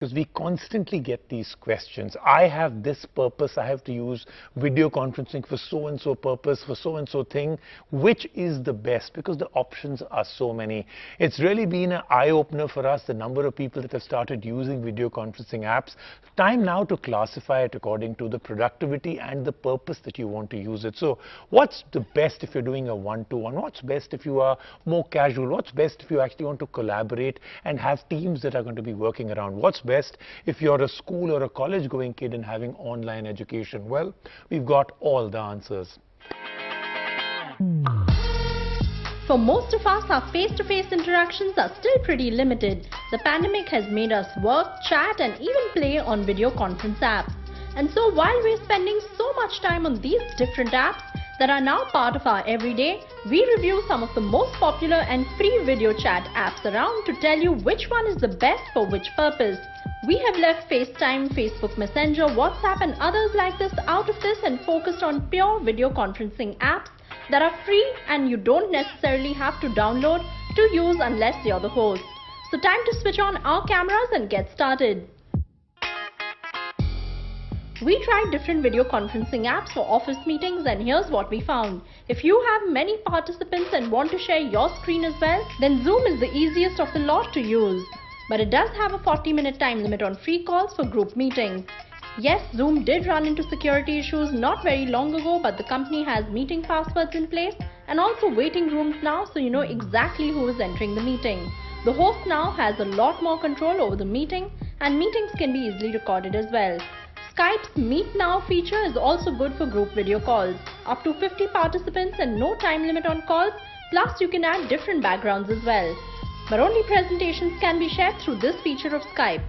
Because we constantly get these questions. I have this purpose, I have to use video conferencing for so-and-so purpose, for so-and-so thing. Which is the best? Because the options are so many. It's really been an eye-opener for us, the number of people that have started using video conferencing apps. Time now to classify it according to the productivity and the purpose that you want to use it. So what's the best if you're doing a one-to-one? What's best if you are more casual? What's best if you actually want to collaborate and have teams that are going to be working around? What's best if you're a school or a college going kid and having online education? Well, we've got all the answers. For most of us, our face-to-face interactions are still pretty limited. The pandemic has made us work, chat and even play on video conference apps. And so while we're spending so much time on these different apps that are now part of our everyday, we review some of the most popular and free video chat apps around to tell you which one is the best for which purpose. We have left FaceTime, Facebook Messenger, WhatsApp and others like this out of this and focused on pure video conferencing apps that are free and you don't necessarily have to download to use unless you're the host. So time to switch on our cameras and get started. We tried different video conferencing apps for office meetings and here's what we found. If you have many participants and want to share your screen as well, then Zoom is the easiest of the lot to use. But it does have a 40-minute time limit on free calls for group meetings. Yes, Zoom did run into security issues not very long ago, but the company has meeting passwords in place and also waiting rooms now, so you know exactly who is entering the meeting. The host now has a lot more control over the meeting and meetings can be easily recorded as well. Skype's Meet Now feature is also good for group video calls. Up to 50 participants and no time limit on calls, plus you can add different backgrounds as well. But only presentations can be shared through this feature of Skype.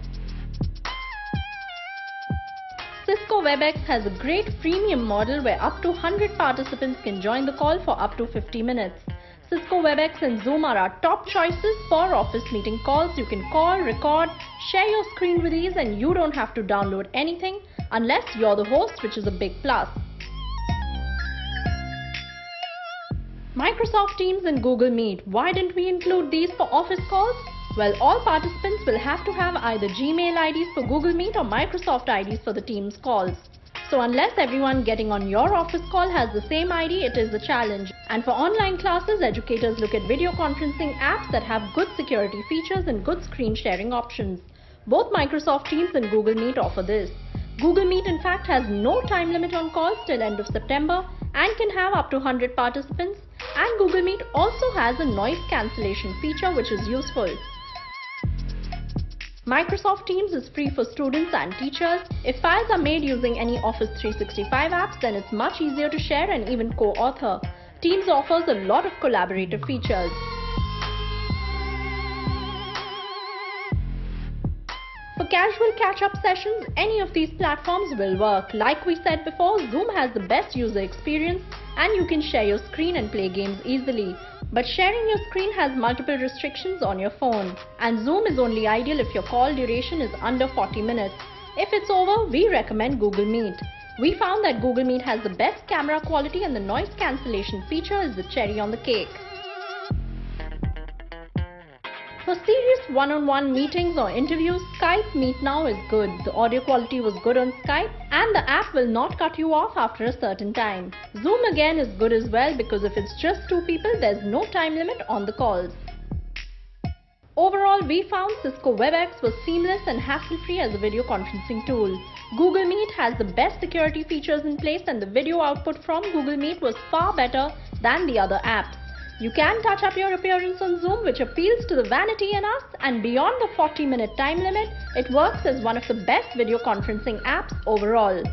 Cisco WebEx has a great freemium model where up to 100 participants can join the call for up to 50 minutes. Cisco WebEx and Zoom are our top choices for office meeting calls. You can call, record, share your screen with ease and you don't have to download anything unless you're the host, which is a big plus. Microsoft Teams and Google Meet. Why didn't we include these for office calls? Well, all participants will have to have either Gmail IDs for Google Meet or Microsoft IDs for the Teams calls. So unless everyone getting on your office call has the same ID, it is a challenge. And for online classes, educators look at video conferencing apps that have good security features and good screen sharing options. Both Microsoft Teams and Google Meet offer this. Google Meet in fact has no time limit on calls till end of September and can have up to 100 participants. And Google Meet also has a noise cancellation feature which is useful. Microsoft Teams is free for students and teachers. If files are made using any Office 365 apps, then it's much easier to share and even co-author. Teams offers a lot of collaborative features. For casual catch-up sessions, any of these platforms will work. Like we said before, Zoom has the best user experience and you can share your screen and play games easily. But sharing your screen has multiple restrictions on your phone. And Zoom is only ideal if your call duration is under 40 minutes. If it's over, we recommend Google Meet. We found that Google Meet has the best camera quality and the noise cancellation feature is the cherry on the cake. For serious one-on-one meetings or interviews, Skype Meet Now is good. The audio quality was good on Skype and the app will not cut you off after a certain time. Zoom again is good as well because if it's just two people, there's no time limit on the calls. Overall, we found Cisco WebEx was seamless and hassle-free as a video conferencing tool. Google Meet has the best security features in place and the video output from Google Meet was far better than the other apps. You can touch up your appearance on Zoom, which appeals to the vanity in us, and beyond the 40-minute time limit, it works as one of the best video conferencing apps overall.